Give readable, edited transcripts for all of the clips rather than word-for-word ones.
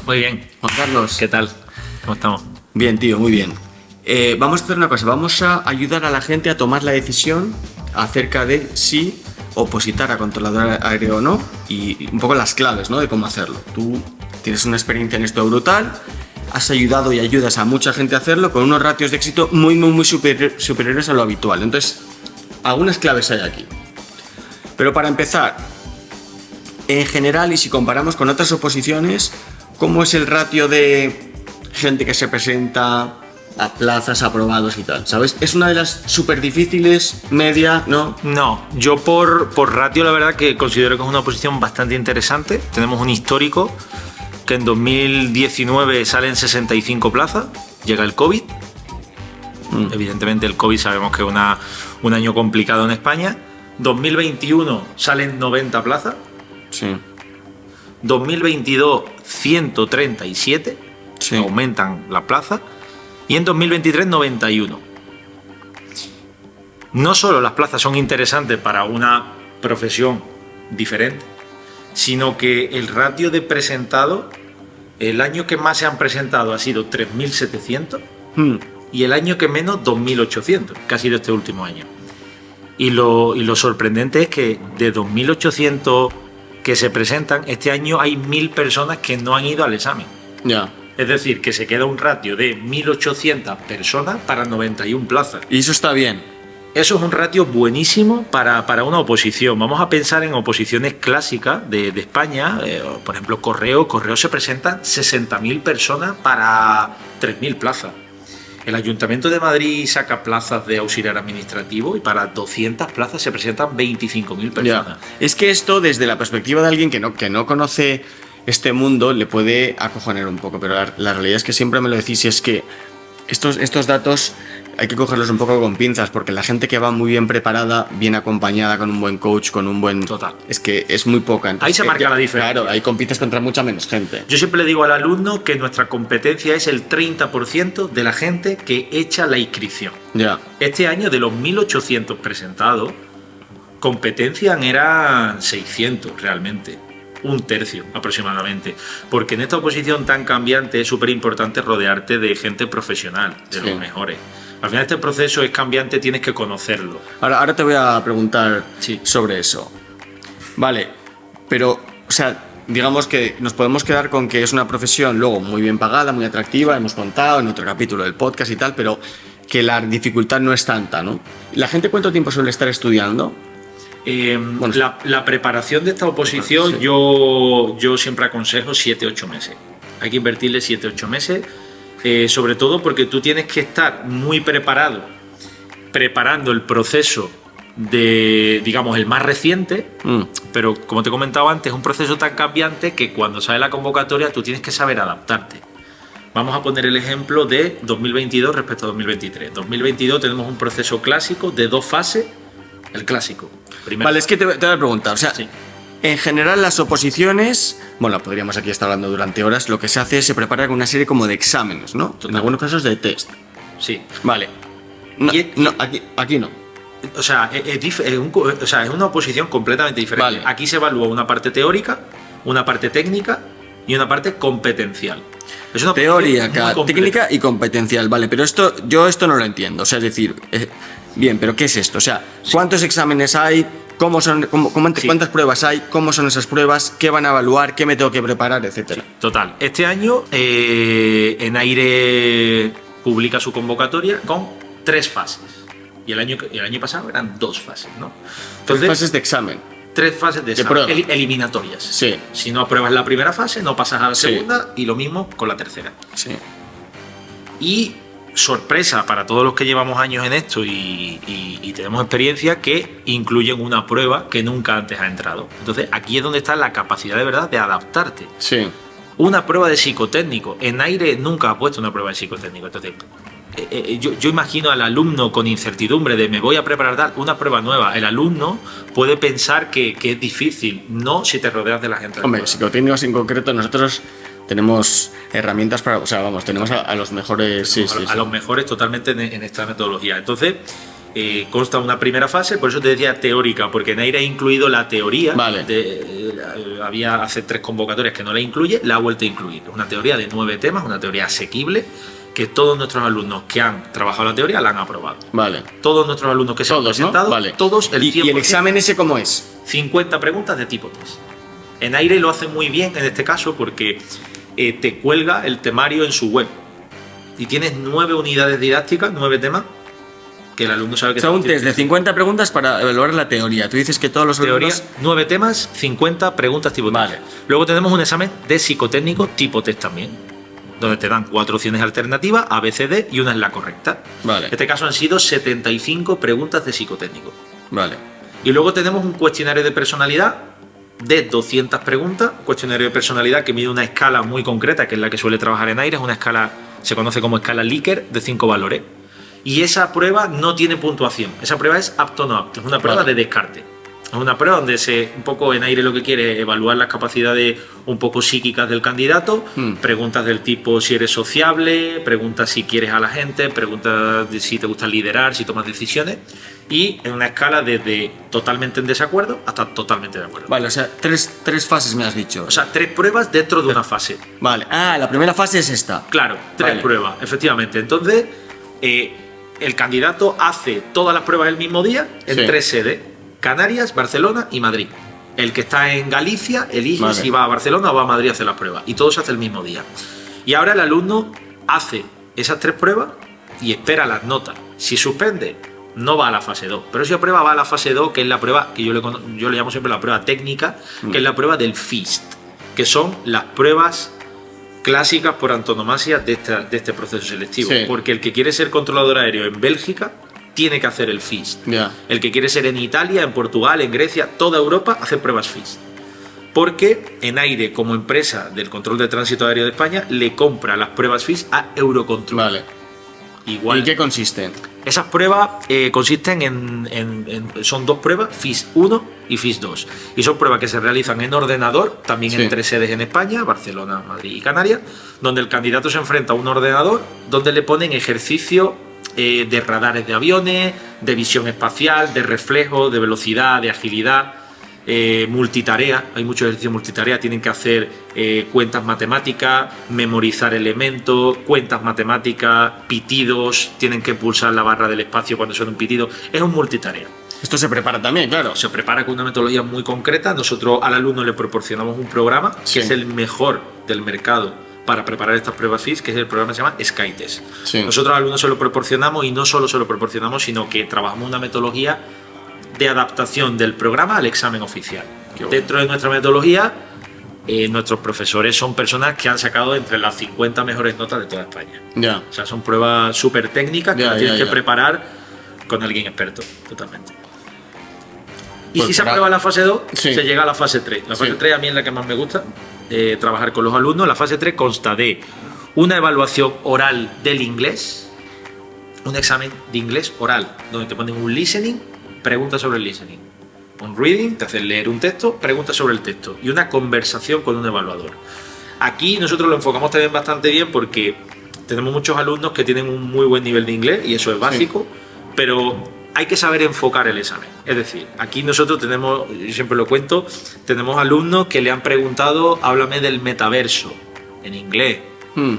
Muy bien. Juan Carlos. ¿Qué tal? ¿Cómo estamos? Bien, tío, muy bien. Vamos a hacer una cosa, vamos a ayudar a la gente a tomar la decisión acerca de si opositar a controlador aéreo o no y un poco las claves, ¿no?, de cómo hacerlo. Tú tienes una experiencia en esto brutal, has ayudado y ayudas a mucha gente a hacerlo con unos ratios de éxito muy superiores a lo habitual. Entonces, algunas claves hay aquí. Pero para empezar, en general y si comparamos con otras oposiciones, ¿cómo es el ratio de gente que se presenta a plazas, aprobados y tal? ¿Sabes? ¿Es una de las súper difíciles, media, no? No, yo por ratio la verdad que considero que es una oposición bastante interesante. Tenemos un histórico que en 2019 salen 65 plazas, llega el COVID. Evidentemente el COVID sabemos que es un año complicado en España. 2021 salen 90 plazas. Sí. 2022 137, Sí. aumentan las plazas. Y en 2023 91. No solo las plazas son interesantes para una profesión diferente, sino que el ratio de presentados, el año que más se han presentado ha sido 3.700 y el año que menos 2.800, que ha sido este último año. Y lo sorprendente es que de 2.800 que se presentan, este año hay 1.000 personas que no han ido al examen. Ya. Es decir, que se queda un ratio de 1.800 personas para 91 plazas. Y eso está bien. Eso es un ratio buenísimo para una oposición. Vamos a pensar en oposiciones clásicas de España. Por ejemplo, Correo se presentan 60.000 personas para 3.000 plazas. El Ayuntamiento de Madrid saca plazas de auxiliar administrativo y para 200 plazas se presentan 25.000 personas. Ya. Es que esto, desde la perspectiva de alguien que no conoce este mundo, le puede acojonar un poco, pero la realidad es que siempre me lo decís, y es que estos datos hay que cogerlos un poco con pinzas, porque la gente que va muy bien preparada, bien acompañada, con un buen coach, con un buen... Total. Es que es muy poca. Entonces, Ahí se marca la diferencia. Claro, ahí compites contra mucha menos gente. Yo siempre le digo al alumno que nuestra competencia es el 30% de la gente que echa la inscripción. Ya. Este año, de los 1.800 presentados, competencia eran 600 realmente. Un tercio aproximadamente. Porque en esta oposición tan cambiante es súper importante rodearte de gente profesional, de los mejores. Al final este proceso es cambiante, tienes que conocerlo. Ahora te voy a preguntar Sí. sobre eso. Vale, pero, o sea, digamos que nos podemos quedar con que es una profesión luego muy bien pagada, muy atractiva, hemos contado en otro capítulo del podcast y tal, pero que la dificultad no es tanta, ¿no? ¿La gente cuánto tiempo suele estar estudiando? Bueno, la preparación de esta oposición, sí. yo siempre aconsejo 7-8 meses. Hay que invertirle 7-8 meses, sobre todo porque tú tienes que estar muy preparado, preparando el proceso de, digamos, el más reciente, pero como te comentaba antes, es un proceso tan cambiante que cuando sale la convocatoria tú tienes que saber adaptarte. Vamos a poner el ejemplo de 2022 respecto a 2023. 2022 tenemos un proceso clásico de 2 fases, el clásico. Vale, es que te voy a preguntar, o sea, Sí. en general las oposiciones, bueno, podríamos aquí estar hablando durante horas, lo que se hace es se prepara con una serie como de exámenes, ¿no? En algunos casos de test. Sí. Vale. No, Y- no, aquí no. O sea, es una oposición completamente diferente. Vale. Aquí se evalúa una parte teórica, una parte técnica y una parte competencial. Es una oposición Teórica, muy completa. técnica y competencial, vale, pero yo esto no lo entiendo, o sea, es decir, bien, pero ¿qué es esto? O sea, ¿cuántos exámenes hay? ¿Cómo son, Sí. ¿Cuántas pruebas hay? ¿Cómo son esas pruebas? ¿Qué van a evaluar? ¿Qué me tengo que preparar? Etcétera. Total. Este año en Aire publica su convocatoria con 3 fases. Y el año pasado eran 2 fases, ¿no? Entonces, fases de examen. 3 fases de examen, prueba. eliminatorias. Sí. Si no apruebas la primera fase, no pasas a la Sí. segunda y lo mismo con la tercera. Sí. Y sorpresa para todos los que llevamos años en esto y tenemos experiencia, que incluyen una prueba que nunca antes ha entrado. Entonces aquí es donde está la capacidad de verdad de adaptarte. Sí. Una prueba de psicotécnico. En Aire nunca ha puesto una prueba de psicotécnico. Entonces yo imagino al alumno con incertidumbre de me voy a preparar tal, una prueba nueva. El alumno puede pensar que es difícil, no si te rodeas de la gente. Hombre, psicotécnicos en concreto, nosotros tenemos herramientas para, o sea, vamos, tenemos a los mejores, sí, a los mejores totalmente en esta metodología. Entonces, consta una primera fase, por eso te decía teórica, porque en aire ha incluido la teoría. Vale. Había hace 3 convocatorias que no la incluye, la ha vuelto a incluir. Una teoría de 9 temas, una teoría asequible, que todos nuestros alumnos que han trabajado la teoría la han aprobado. Vale. Todos nuestros alumnos que se han presentado, ¿no? Vale. todos el 100%. ¿Y el examen ese cómo es? 50 preguntas de tipo test. En aire lo hace muy bien en este caso porque te cuelga el temario en su web. Y tienes 9 unidades didácticas, 9 temas, que el alumno sabe que... O sea, un test de 50 preguntas para evaluar la teoría. Tú dices que todos los teoría, alumnos... 9 temas, 50 preguntas tipo test. Vale. Luego tenemos un examen de psicotécnico tipo test también, donde te dan 4 opciones alternativas, A, B, C, D, y una es la correcta. Vale. En este caso han sido 75 preguntas de psicotécnico. Vale. Y luego tenemos un cuestionario de personalidad de 200 preguntas, cuestionario de personalidad que mide una escala muy concreta, que es la que suele trabajar en aire, es una escala, se conoce como escala Likert, de 5 valores. Y esa prueba no tiene puntuación, esa prueba es apto o no apto, es una prueba de descarte. Es una prueba donde un poco en aire lo que quiere es evaluar las capacidades un poco psíquicas del candidato, preguntas del tipo si eres sociable, preguntas si quieres a la gente, preguntas de si te gusta liderar, si tomas decisiones, y en una escala desde totalmente en desacuerdo hasta totalmente de acuerdo. Vale, o sea, tres fases me has dicho. O sea, 3 pruebas dentro de una fase. Vale. Ah, la primera fase es esta. Claro, 3 pruebas, efectivamente. Entonces, el candidato hace todas las pruebas el mismo día en 3 sedes: Canarias, Barcelona y Madrid. El que está en Galicia elige si va a Barcelona o va a Madrid a hacer las pruebas. Y todo se hace el mismo día. Y ahora el alumno hace esas 3 pruebas y espera las notas. Si suspende, no va a la fase 2. Pero si aprueba, va a la fase 2, que es la prueba que yo le llamo siempre la prueba técnica, que es la prueba del FIST, que son las pruebas clásicas por antonomasia de este proceso selectivo. Sí. Porque el que quiere ser controlador aéreo en Bélgica tiene que hacer el FIST. Ya. El que quiere ser en Italia, en Portugal, en Grecia, toda Europa hace pruebas FIST. Porque en aire, como empresa del control de tránsito aéreo de España, le compra las pruebas FIST a Eurocontrol. Vale. Igual. ¿Y qué consisten? Esas pruebas consisten son 2 pruebas, FIS 1 y FIS 2. Y son pruebas que se realizan en ordenador, también en 3 sedes en España, Barcelona, Madrid y Canarias, donde el candidato se enfrenta a un ordenador donde le ponen ejercicio de radares de aviones, de visión espacial, de reflejo, de velocidad, de agilidad, multitarea. Hay muchos ejercicios multitarea, tienen que hacer cuentas matemáticas, memorizar elementos, cuentas matemáticas, pitidos, tienen que pulsar la barra del espacio cuando suena un pitido. Es un multitarea. Esto se prepara también, claro. Se prepara con una metodología muy concreta. Nosotros al alumno le proporcionamos un programa que es el mejor del mercado para preparar estas pruebas FIS, que es el programa que se llama SkyTest. Sí. Nosotros al alumno se lo proporcionamos, y no solo se lo proporcionamos, sino que trabajamos una metodología de adaptación del programa al examen oficial. Dentro de nuestra metodología, nuestros profesores son personas que han sacado entre las 50 mejores notas de toda España. Ya. O sea, son pruebas súper técnicas que tienes que preparar con alguien experto, totalmente. Y Pues si se aprueba la fase 2, sí, se llega a la fase 3. La fase 3 a mí es la que más me gusta, trabajar con los alumnos. La fase 3 consta de una evaluación oral del inglés, un examen de inglés oral, donde te ponen un listening, preguntas sobre el listening, un reading, te hacen leer un texto, preguntas sobre el texto, y una conversación con un evaluador. Aquí nosotros lo enfocamos también bastante bien porque tenemos muchos alumnos que tienen un muy buen nivel de inglés, y eso es básico, pero hay que saber enfocar el examen. Es decir, aquí nosotros tenemos, yo siempre lo cuento, tenemos alumnos que le han preguntado: háblame del metaverso, en inglés.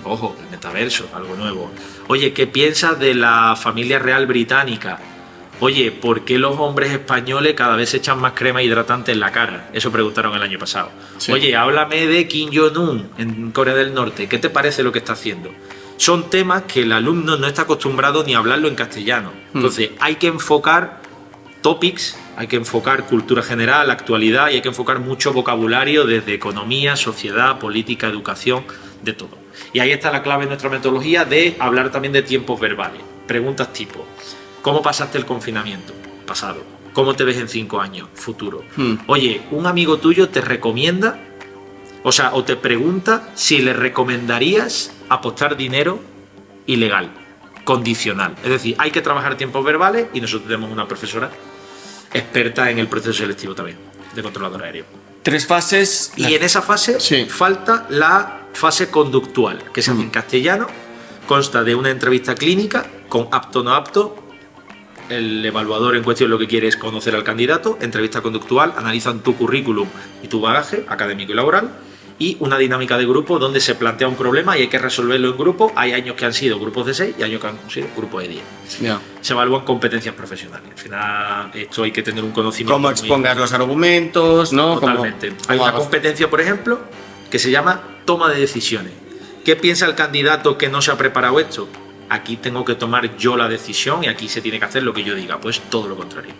Ojo, el metaverso, algo nuevo. Oye, ¿qué piensas de la familia real británica? Oye, ¿por qué los hombres españoles cada vez se echan más crema hidratante en la cara? Eso preguntaron el año pasado. Sí. Oye, háblame de Kim Jong-un en Corea del Norte. ¿Qué te parece lo que está haciendo? Son temas que el alumno no está acostumbrado ni a hablarlo en castellano. Entonces, hay que enfocar topics, hay que enfocar cultura general, actualidad, y hay que enfocar mucho vocabulario desde economía, sociedad, política, educación, de todo. Y ahí está la clave de nuestra metodología de hablar también de tiempos verbales. Preguntas tipo: ¿cómo pasaste el confinamiento? Pasado. ¿Cómo te ves en 5 años? Futuro. Oye, un amigo tuyo te recomienda, o te pregunta si le recomendarías apostar dinero ilegal, condicional. Es decir, hay que trabajar tiempos verbales, y nosotros tenemos una profesora experta en el proceso selectivo también, de controlador aéreo. 3 fases. Y en esa fase falta la fase conductual, que se hace en castellano, consta de una entrevista clínica con apto no apto, el evaluador en cuestión lo que quiere es conocer al candidato, entrevista conductual, analizan tu currículum y tu bagaje académico y laboral, y una dinámica de grupo donde se plantea un problema y hay que resolverlo en grupo. Hay años que han sido grupos de 6 y años que han sido grupos de 10. Ya. Se evalúan competencias profesionales. Al final, esto hay que tener un conocimiento. Cómo expongas los argumentos, ¿no? Totalmente. Cómo Hay una hagas- competencia, por ejemplo, que se llama toma de decisiones. ¿Qué piensa el candidato que no se ha preparado esto? Aquí tengo que tomar yo la decisión y aquí se tiene que hacer lo que yo diga. Pues todo lo contrario.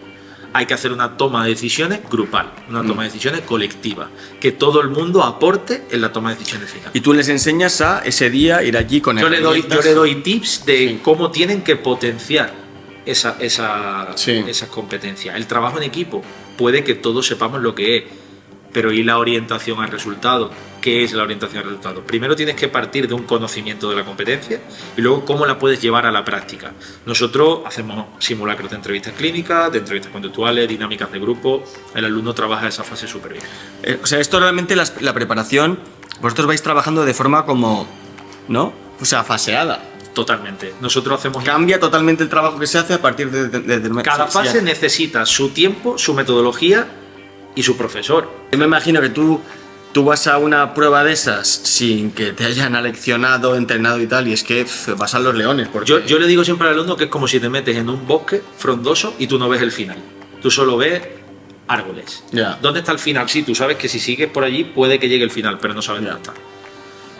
Hay que hacer una toma de decisiones grupal, una toma de decisiones colectiva, que todo el mundo aporte en la toma de decisiones final. Y tú les enseñas a ese día ir allí con Yo le herramientas. doy tips de Sí. cómo tienen que potenciar Sí. esas competencias. El trabajo en equipo, puede que todos sepamos lo que es, pero ¿y la orientación al resultado? ¿Qué es la orientación al resultado? Primero tienes que partir de un conocimiento de la competencia y luego cómo la puedes llevar a la práctica. Nosotros hacemos simulacros de entrevistas clínicas, de entrevistas conductuales, dinámicas de grupo. El alumno trabaja esa fase súper bien. O sea, esto realmente la preparación, vosotros vais trabajando de forma como, ¿no? O sea, faseada. Totalmente. Nosotros hacemos... Cambia totalmente el trabajo que se hace a partir de Cada sí, fase sí. necesita su tiempo, su metodología y su profesor. Yo me imagino que tú vas a una prueba de esas sin que te hayan aleccionado, entrenado y tal, y es que vas a los leones. Porque... Yo le digo siempre al alumno que es como si te metes en un bosque frondoso y tú no ves el final. Tú solo ves árboles. Ya. ¿Dónde está el final? Sí, tú sabes que si sigues por allí puede que llegue el final, pero no sabes Ya. dónde está.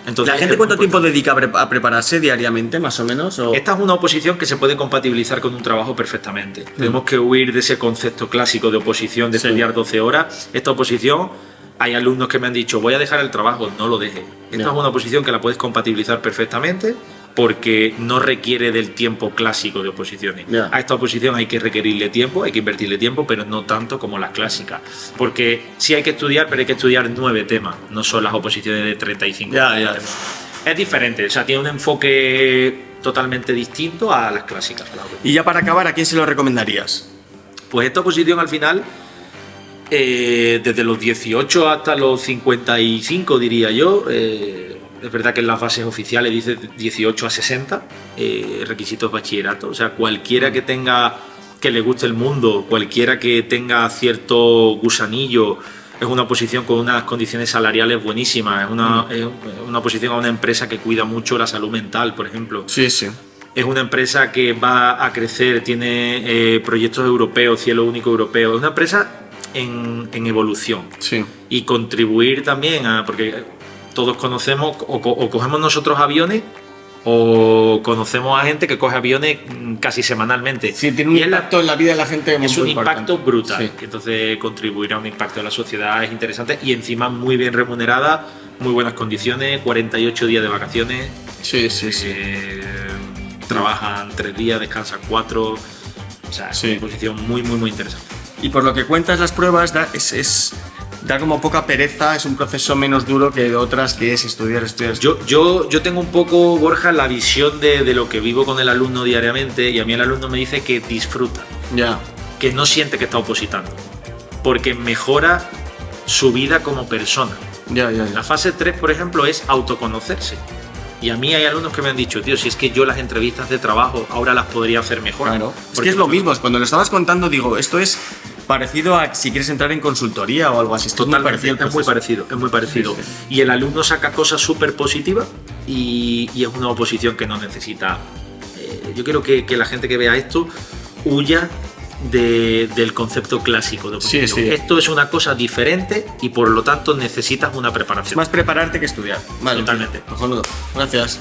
Entonces, ¿La gente es cuánto muy tiempo dedica a prepararse diariamente, más o menos? O... Esta es una oposición que se puede compatibilizar con un trabajo perfectamente. Tenemos que huir de ese concepto clásico de oposición, de Sí. estudiar 12 horas. Esta oposición, hay alumnos que me han dicho, voy a dejar el trabajo, no lo dejes. Esta Ya. es una oposición que la puedes compatibilizar perfectamente porque no requiere del tiempo clásico de oposiciones. Ya. A esta oposición hay que requerirle tiempo, hay que invertirle tiempo, pero no tanto como las clásicas. Porque sí hay que estudiar, pero hay que estudiar 9 temas, no son las oposiciones de 35. Ya, ya. Es diferente, o sea, tiene un enfoque totalmente distinto a las clásicas. Y ya para acabar, ¿a quién se lo recomendarías? Pues esta oposición al final, desde los 18 hasta los 55 diría yo, es verdad que en las bases oficiales dice 18 a 60, requisitos bachillerato, o sea, cualquiera que tenga, que le guste el mundo, cualquiera que tenga cierto gusanillo, es una posición con unas condiciones salariales buenísimas, es una posición a una empresa que cuida mucho la salud mental, por ejemplo. Sí, sí. Es una empresa que va a crecer, tiene proyectos europeos, cielo único europeo. Es una empresa en evolución. Sí. Y contribuir también a... Porque todos conocemos, o cogemos nosotros aviones, o conocemos a gente que coge aviones casi semanalmente. Sí, tiene un Y es la- impacto en la vida de la gente muy es un importante. impacto brutal. Sí. Entonces, contribuir a un impacto en la sociedad es interesante y encima muy bien remunerada, muy buenas condiciones, 48 días de vacaciones. Sí, sí, sí. Trabajan 3 días, descansan 4. O sea, es Sí. una posición muy, muy, muy interesante. Y por lo que cuentas las pruebas, da como poca pereza, es un proceso menos duro que otras que es estudiar. Yo tengo un poco, Borja, la visión de lo que vivo con el alumno diariamente y a mí el alumno me dice que disfruta, Ya. que no siente que está opositando, porque mejora su vida como persona. Ya. La fase 3, por ejemplo, es autoconocerse. Y a mí hay alumnos que me han dicho, tío, si es que yo las entrevistas de trabajo ahora las podría hacer mejor. Claro. Es Porque que es lo mismo, cuando lo estabas contando, digo, esto es parecido a si quieres entrar en consultoría o algo así. Esto Totalmente, el es muy proceso. parecido, es muy parecido. Sí, Y el alumno saca cosas súper positivas y es una oposición que no necesita. Yo quiero que la gente que vea esto huya del concepto clásico de oposición. Sí, sí. Esto es una cosa diferente y por lo tanto necesitas una Es preparación. más prepararte que estudiar. Vale, Totalmente. cojonudo. Gracias.